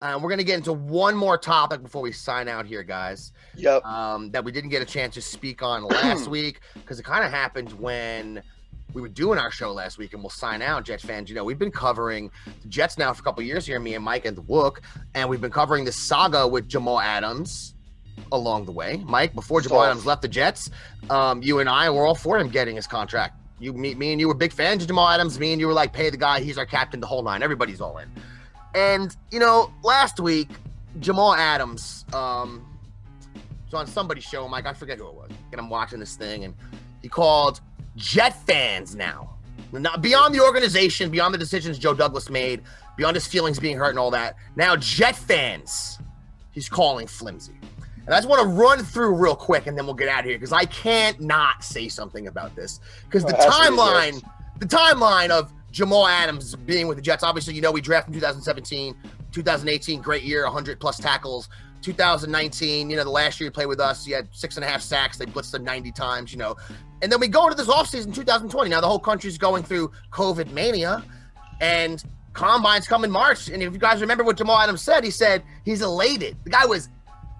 We're going to get into one more topic before we sign out here, guys. Yep. That we didn't get a chance to speak on last week because it kind of happened when we were doing our show last week, and we'll sign out, Jets fans. You know, we've been covering the Jets now for a couple of years here, me and Mike and the Wook, and we've been covering the saga with Jamal Adams along the way. Mike, before Jamal Adams left the Jets, you and I were all for him getting his contract. Me and you were big fans of Jamal Adams. Me and you were like, pay the guy. He's our captain, the whole nine. Everybody's all in. And, you know, last week, Jamal Adams was on somebody's show, Mike, I forget who it was. And I'm watching this thing, and he called Jet fans now, beyond the organization, beyond the decisions Joe Douglas made, beyond his feelings being hurt and all that, now Jet fans, he's calling flimsy. And I just want to run through real quick, and then we'll get out of here, because I can't not say something about this. Because the timeline of Jamal Adams being with the Jets, obviously, you know, we drafted in 2017, 2018, great year, 100-plus tackles. 2019, you know, the last year he played with us, he had 6.5 sacks. They blitzed him 90 times, you know. And then we go into this offseason, 2020. Now, the whole country's going through COVID mania, and Combine's come in March. And if you guys remember what Jamal Adams said, he said he's elated. The guy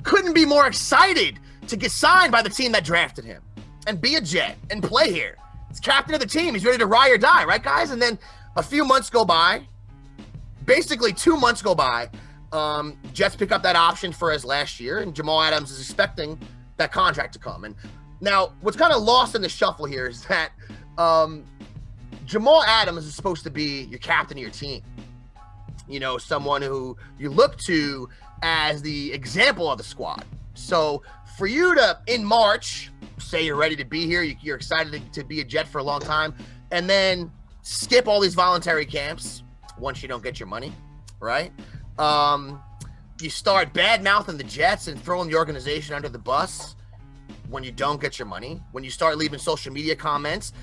couldn't be more excited to get signed by the team that drafted him and be a Jet and play here. He's captain of the team. He's ready to ride or die, right, guys? And then a few months go by, basically 2 months go by. Jets pick up that option for his last year, and Jamal Adams is expecting that contract to come. And now, what's kind of lost in the shuffle here is that Jamal Adams is supposed to be your captain of your team. You know, someone who you look to as the example of the squad. So for you to, in March, say you're ready to be here, you're excited to be a Jet for a long time, and then skip all these voluntary camps once you don't get your money, right? You start bad-mouthing the Jets and throwing the organization under the bus when you don't get your money, when you start leaving social media comments,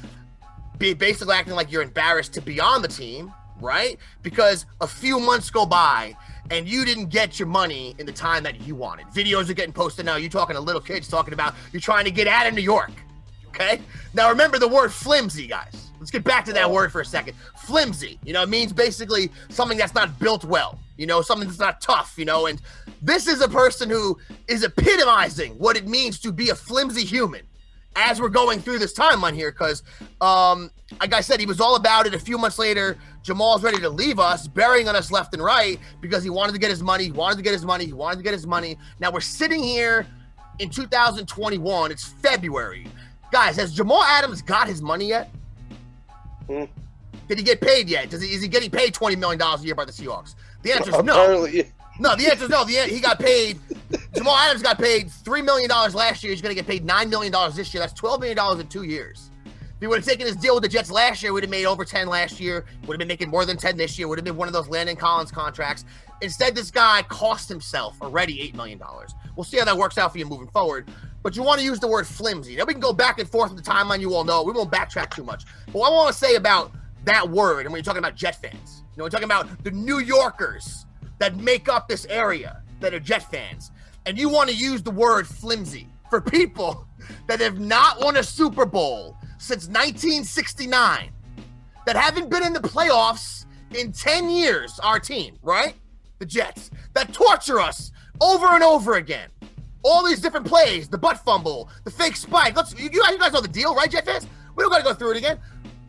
basically acting like you're embarrassed to be on the team, right? Because a few months go by and you didn't get your money in the time that you wanted. Videos are getting posted now. You're talking to little kids talking about you're trying to get out of New York, okay? Now, remember the word flimsy, guys. Let's get back to that word for a second. Flimsy, you know, it means basically something that's not built well, you know, something that's not tough, you know, and this is a person who is epitomizing what it means to be a flimsy human as we're going through this timeline here, because, like I said, he was all about it. A few months later, Jamal's ready to leave us, burying on us left and right because he wanted to get his money, Now we're sitting here in 2021. It's February. Guys, has Jamal Adams got his money yet? Did he get paid yet? Is he getting paid $20 million a year by the Seahawks? The answer is no. Apparently. No, the answer is no. He got paid. Jamal Adams got paid $3 million last year. He's going to get paid $9 million this year. That's $12 million in 2 years. If he would have taken his deal with the Jets last year, would have made over 10 last year, would have been making more than 10 this year, would have been one of those Landon Collins contracts. Instead, this guy cost himself already $8 million. We'll see how that works out for you moving forward. But you want to use the word flimsy. Now, we can go back and forth with the timeline. You all know. We won't backtrack too much. But what I want to say about that word, and when you're talking about Jet fans, you know, we're talking about the New Yorkers that make up this area that are Jet fans. And you want to use the word flimsy for people that have not won a Super Bowl since 1969, that haven't been in the playoffs in 10 years, our team, right? The Jets, that torture us over and over again. All these different plays, the butt fumble, the fake spike. You guys know the deal, right, Jet fans? We don't got to go through it again.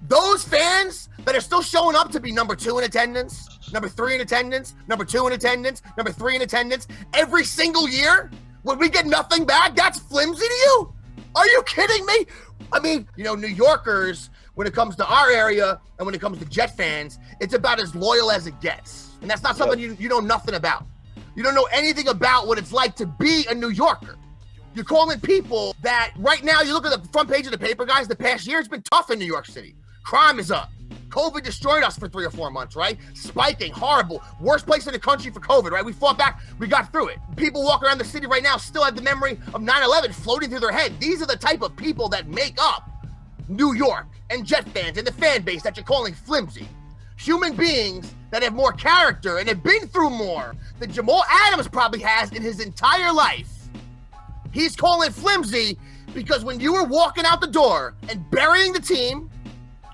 Those fans that are still showing up to be number 2 in attendance, number 3 in attendance, number 2 in attendance, number 3 in attendance, every single year, when we get nothing back, that's flimsy to you? Are you kidding me? I mean, you know, New Yorkers, when it comes to our area and when it comes to Jet fans, it's about as loyal as it gets. And that's not something you know nothing about. You don't know anything about what it's like to be a New Yorker. You're calling people that right now, you look at the front page of the paper, guys, the past year has been tough in New York City. Crime is up. COVID destroyed us for 3 or 4 months, right? Spiking, horrible. Worst place in the country for COVID, right? We fought back. We got through it. People walking around the city right now still have the memory of 9/11 floating through their head. These are the type of people that make up New York and Jet fans and the fan base that you're calling flimsy. Human beings that have more character and have been through more than Jamal Adams probably has in his entire life. He's calling flimsy because when you were walking out the door and burying the team,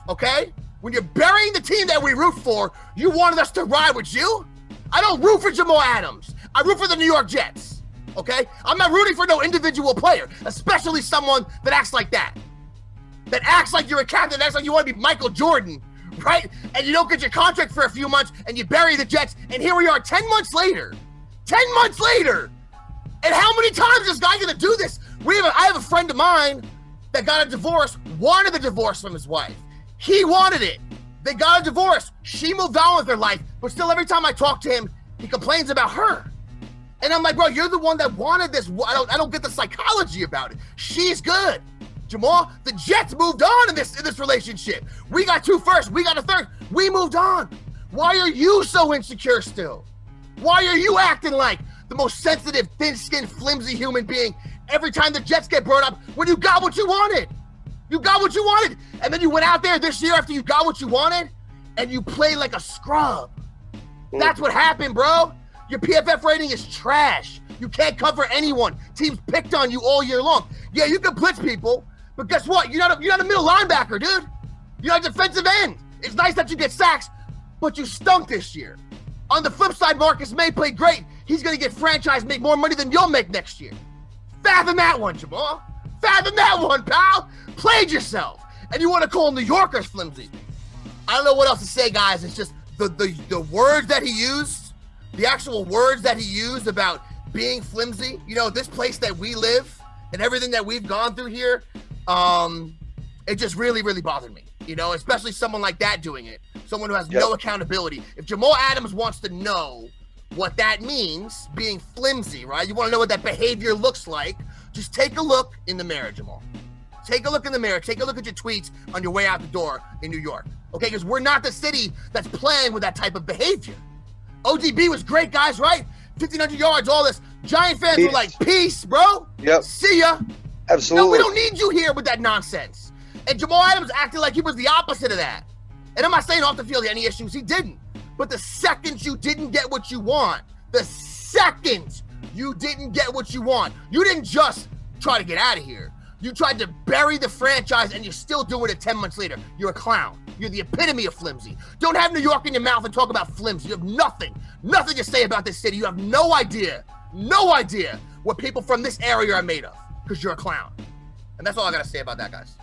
okay? When you're burying the team that we root for, you wanted us to ride with you? I don't root for Jamal Adams. I root for the New York Jets. Okay? I'm not rooting for no individual player, especially someone that acts like that. That acts like you're a captain, that acts like you want to be Michael Jordan, right? And you don't get your contract for a few months and you bury the Jets. And here we are 10 months later. 10 months later. And how many times is this guy going to do this? I have a friend of mine that got a divorce, wanted the divorce from his wife. He wanted it. They got a divorce. She moved on with her life, but still every time I talk to him, he complains about her. And I'm like, bro, you're the one that wanted this. I don't get the psychology about it. She's good. Jamal, the Jets moved on in this relationship. We got 2 firsts. We got a 3rd. We moved on. Why are you so insecure still? Why are you acting like the most sensitive, thin-skinned, flimsy human being every time the Jets get brought up when you got what you wanted? You got what you wanted. And then you went out there this year after you got what you wanted and you played like a scrub. That's what happened, bro. Your PFF rating is trash. You can't cover anyone. Teams picked on you all year long. Yeah, you can blitz people, but guess what? You're not a middle linebacker, dude. You're not a defensive end. It's nice that you get sacks, but you stunk this year. On the flip side, Marcus May played great. He's going to get franchised, make more money than you'll make next year. Fathom that one, Jamal. Fathom that one, pal. Played yourself. And you want to call New Yorkers flimsy. I don't know what else to say, guys. It's just the words that he used, the actual words that he used about being flimsy. You know, this place that we live and everything that we've gone through here, it just really, really bothered me. You know, especially someone like that doing it. Someone who has no accountability. If Jamal Adams wants to know what that means, being flimsy, right? You want to know what that behavior looks like, just take a look in the mirror, Jamal. Take a look in the mirror. Take a look at your tweets on your way out the door in New York. Okay, because we're not the city that's playing with that type of behavior. ODB was great, guys, right? 1,500 yards, all this. Giant fans were like, peace, bro. Yep. See ya. Absolutely. No, we don't need you here with that nonsense. And Jamal Adams acted like he was the opposite of that. And I'm not saying off the field any issues. He didn't. But the second you didn't get what you want, you didn't just try to get out of here. You tried to bury the franchise, and you're still doing it 10 months later. You're a clown. You're the epitome of flimsy. Don't have New York in your mouth and talk about flimsy. You have nothing to say about this city. You have no idea what people from this area are made of, because you're a clown. And that's all I got to say about that, guys.